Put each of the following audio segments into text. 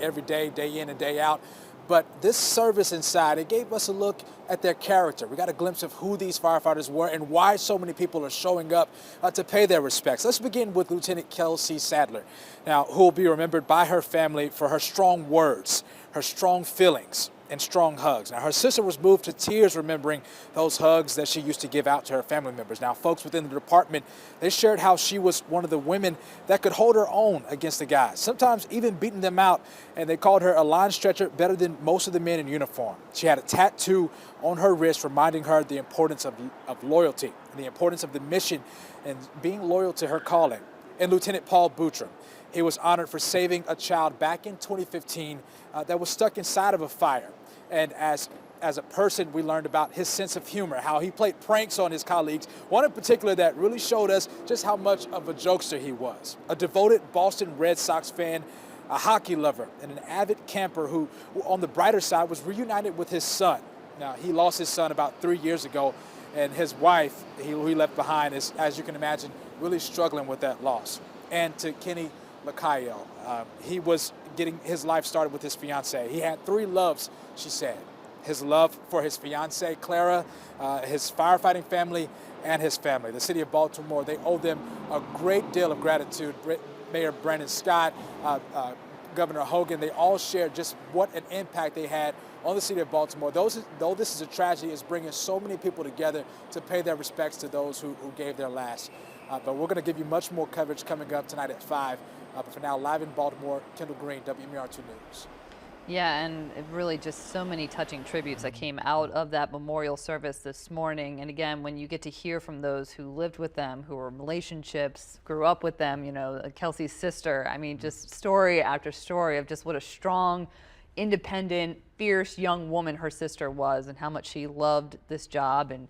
every day, day in and day out. But this service inside, it gave us a look at their character. We got a glimpse of who these firefighters were and why so many people are showing up to pay their respects. Let's begin with Lieutenant Kelsey Sadler, now who will be remembered by her family for her strong words, her strong feelings, and strong hugs. Now, her sister was moved to tears remembering those hugs that she used to give out to her family members. Now, folks within the department, they shared how she was one of the women that could hold her own against the guys, sometimes even beating them out, and they called her a line stretcher better than most of the men in uniform. She had a tattoo on her wrist reminding her the importance of loyalty and the importance of the mission and being loyal to her calling. And Lieutenant Paul Butrim, he was honored for saving a child back in 2015 that was stuck inside of a fire. And as a person, we learned about his sense of humor, how he played pranks on his colleagues. One in particular that really showed us just how much of a jokester he was. A devoted Boston Red Sox fan, a hockey lover, and an avid camper who on the brighter side, was reunited with his son. Now, he lost his son about 3 years ago, and his wife, who he left behind, is, as you can imagine, really struggling with that loss. And to Kenneth Lacayo, he was getting his life started with his fiancee. He had 3 loves, she said. His love for his fiancee, Clara, his firefighting family, and his family. The city of Baltimore, they owe them a great deal of gratitude. Mayor Brandon Scott, Governor Hogan, they all shared just what an impact they had on the city of Baltimore. Though this is a tragedy, it's bringing so many people together to pay their respects to those who gave their last. But we're going to give you much more coverage coming up tonight at 5. But for now, live in Baltimore, Kendall Green, WMER2 News. Yeah, and really just so many touching tributes that came out of that memorial service this morning. And again, when you get to hear from those who lived with them, who were in relationships, grew up with them, you know, Kelsey's sister, I mean, just story after story of just what a strong, independent, fierce young woman her sister was and how much she loved this job. And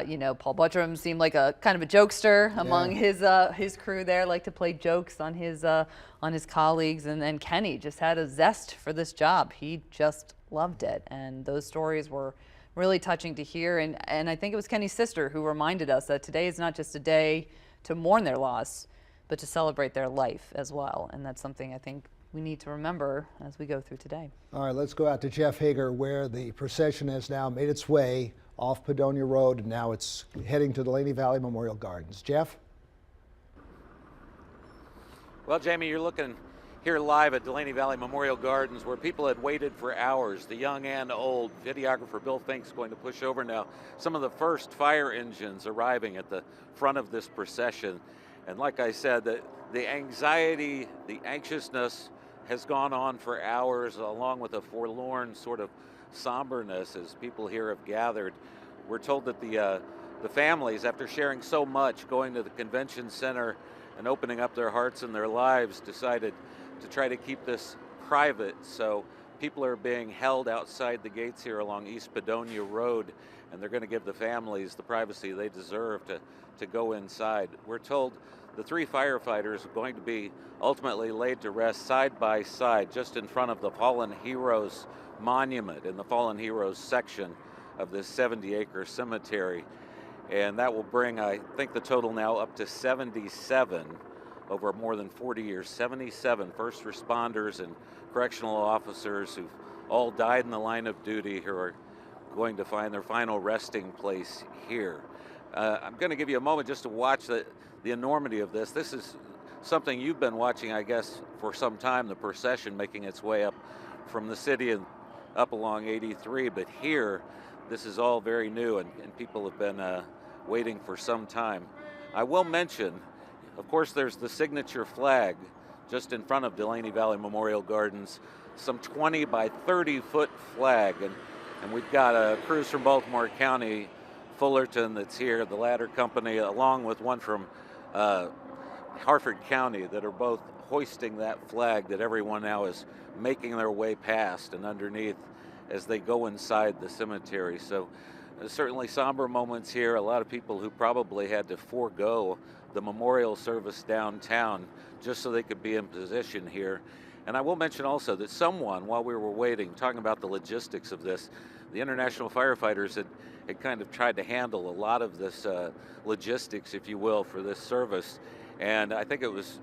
you know, Paul Butrim seemed like a kind of a jokester among his crew there, liked to play jokes on his colleagues. And then Kenny just had a zest for this job. He just loved it. And those stories were really touching to hear. And I think it was Kenny's sister who reminded us that today is not just a day to mourn their loss, but to celebrate their life as well. And that's something I think we need to remember as we go through today. All right, let's go out to Jeff Hager, where the procession has now made its way off Padonia Road, and now it's heading to Dulaney Valley Memorial Gardens. Jeff? Well, Jamie, you're looking here live at Dulaney Valley Memorial Gardens, where people had waited for hours, the young and old. Videographer Bill Fink's going to push over now some of the first fire engines arriving at the front of this procession. And like I said, the anxiety, the anxiousness has gone on for hours, along with a forlorn sort of somberness as people here have gathered. We're told that the families, after sharing so much, going to the convention center and opening up their hearts and their lives, decided to try to keep this private. So people are being held outside the gates here along East Padonia Road, and they're going to give the families the privacy they deserve to go inside. We're told the 3 firefighters are going to be ultimately laid to rest side by side just in front of the Fallen Heroes Monument in the Fallen Heroes section of this 70-acre cemetery. And that will bring, I think, the total now up to 77 over more than 40 years. 77 first responders and correctional officers who've all died in the line of duty, who are going to find their final resting place here. I'm going to give you a moment just to watch the enormity of this. This is something you've been watching, I guess, for some time, the procession making its way up from the city and up along 83. But here, this is all very new, and people have been waiting for some time. I will mention, of course, there's the signature flag just in front of Dulaney Valley Memorial Gardens, some 20 by 30 foot flag. And we've got crews from Baltimore County, Fullerton that's here, the Ladder Company, along with one from Harford County, that are both hoisting that flag that everyone now is making their way past and underneath as they go inside the cemetery. So certainly somber moments here. A lot of people who probably had to forego the memorial service downtown just so they could be in position here. And I will mention also that someone, while we were waiting, talking about the logistics of this, the international firefighters had kind of tried to handle a lot of this logistics, if you will, for this service. And I think it was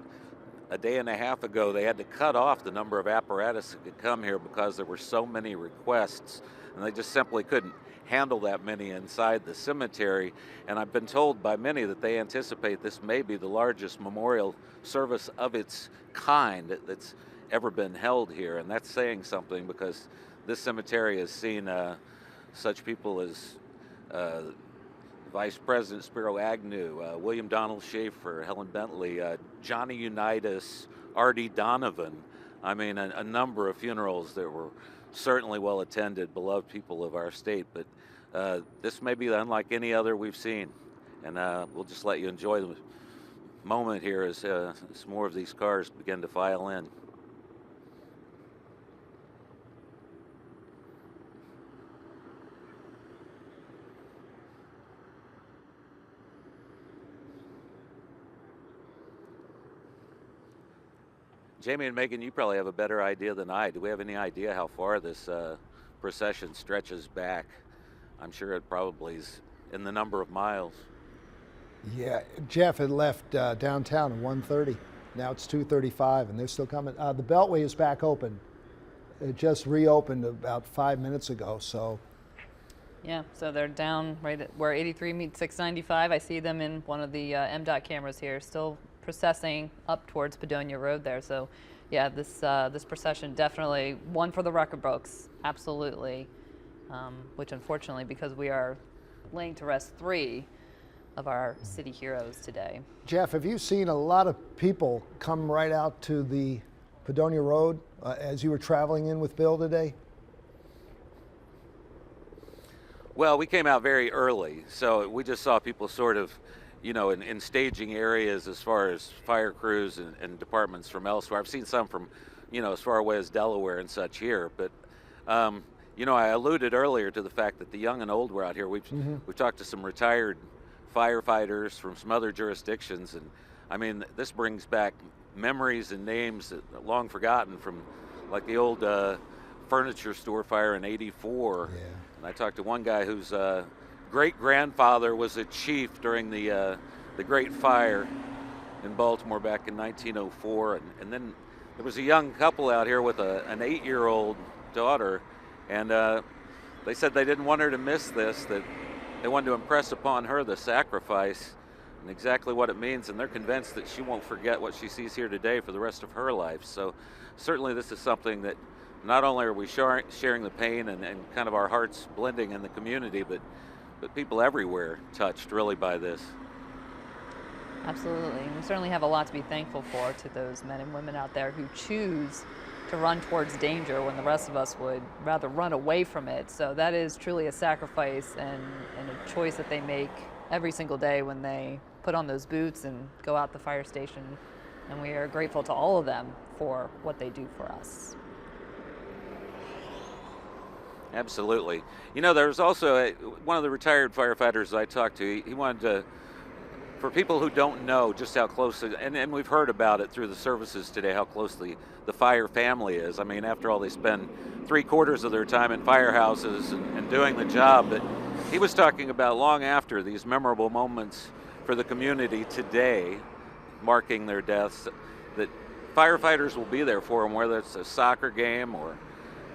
a day and a half ago, they had to cut off the number of apparatus that could come here because there were so many requests, and they just simply couldn't handle that many inside the cemetery. And I've been told by many that they anticipate this may be the largest memorial service of its kind that's ever been held here, and that's saying something, because this cemetery has seen such people as Vice President Spiro Agnew, William Donald Schaefer, Helen Bentley, Johnny Unitas, R.D. Donovan. I mean, a number of funerals that were certainly well attended, beloved people of our state. But this may be unlike any other we've seen. And we'll just let you enjoy the moment here as more of these cars begin to file in. Jamie and Megan, you probably have a better idea than I. Do we have any idea how far this procession stretches back? I'm sure it probably is in the number of miles. Yeah, Jeff had left downtown at 1:30. Now it's 2:35, and they're still coming. The Beltway is back open. It just reopened about 5 minutes ago, so. Yeah, so they're down right at where 83 meets 695. I see them in one of the MDOT cameras here, still processing up towards Padonia Road there. So yeah, this procession definitely one for the record books, absolutely. Which unfortunately, because we are laying to rest 3 of our city heroes today. Jeff, have you seen a lot of people come right out to the Padonia Road as you were traveling in with Bill today? Well, we came out very early, so we just saw people sort of, you know, in staging areas as far as fire crews and departments from elsewhere. I've seen some from, you know, as far away as Delaware and such here. But, you know, I alluded earlier to the fact that the young and old were out here. We've talked to some retired firefighters from some other jurisdictions. And, I mean, this brings back memories and names that are long forgotten from, like, the old furniture store fire in '84. Yeah. And I talked to one guy whose great-grandfather was a chief during the Great Fire in Baltimore back in 1904, and then there was a young couple out here with an 8-year-old daughter, and they said they didn't want her to miss this, that they wanted to impress upon her the sacrifice and exactly what it means, and they're convinced that she won't forget what she sees here today for the rest of her life. So certainly this is something that not only are we sharing the pain and kind of our hearts blending in the community, but people everywhere touched really by this. Absolutely. We certainly have a lot to be thankful for to those men and women out there who choose to run towards danger when the rest of us would rather run away from it. So that is truly a sacrifice and a choice that they make every single day when they put on those boots and go out the fire station. And we are grateful to all of them for what they do for us. Absolutely. You know, there's also one of the retired firefighters I talked to, he wanted to, for people who don't know just how close, and we've heard about it through the services today, how closely the fire family is. I mean, after all, they spend 3/4 of their time in firehouses and doing the job. But he was talking about long after these memorable moments for the community today, marking their deaths, that firefighters will be there for them, whether it's a soccer game or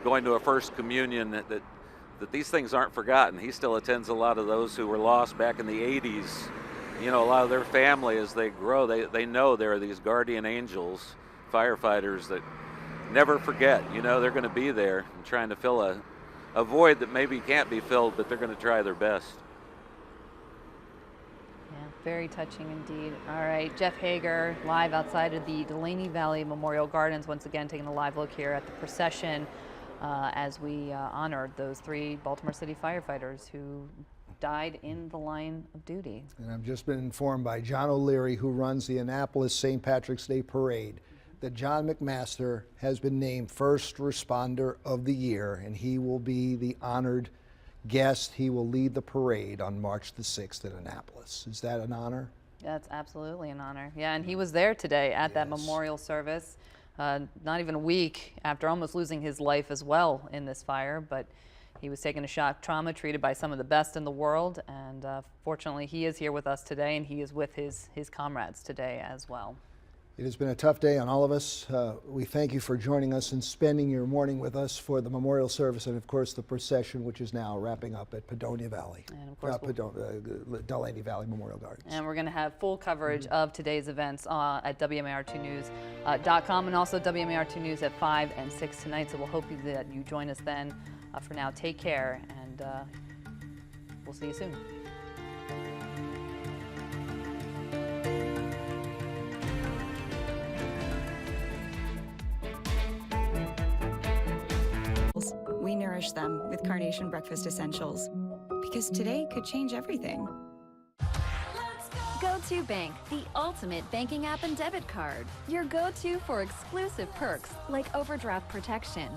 going to a first communion, that these things aren't forgotten. He still attends a lot of those who were lost back in the 80s. You know, a lot of their family, as they grow, they know there are these guardian angels, firefighters, that never forget. You know, they're going to be there and trying to fill a void that maybe can't be filled, but they're going to try their best. Yeah, very touching indeed. All right, Jeff Hager, live outside of the Dulaney Valley Memorial Gardens, once again taking a live look here at the procession as we honored those 3 Baltimore City firefighters who died in the line of duty. And I've just been informed by John O'Leary, who runs the Annapolis St. Patrick's Day Parade, that John McMaster has been named First Responder of the Year, and he will be the honored guest. He will lead the parade on March the 6th in Annapolis. Is that an honor? That's absolutely an honor. Yeah, and he was there today at that memorial service, not even a week after almost losing his life as well in this fire, but he was taken to shock trauma, treated by some of the best in the world, and fortunately he is here with us today, and he is with his comrades today as well. It has been a tough day on all of us. We thank you for joining us and spending your morning with us for the memorial service and, of course, the procession, which is now wrapping up at Padonia Valley, And of course, Dulaney Valley Memorial Gardens. And we're going to have full coverage of today's events at WMAR2news.com and also WMAR2 News at 5 and 6 tonight. So we'll hope that you join us then. For now, take care, and we'll see you soon. We nourish them with Carnation Breakfast Essentials because today could change everything. Go-To Bank, the ultimate banking app and debit card. Your go-to for exclusive perks like overdraft protection.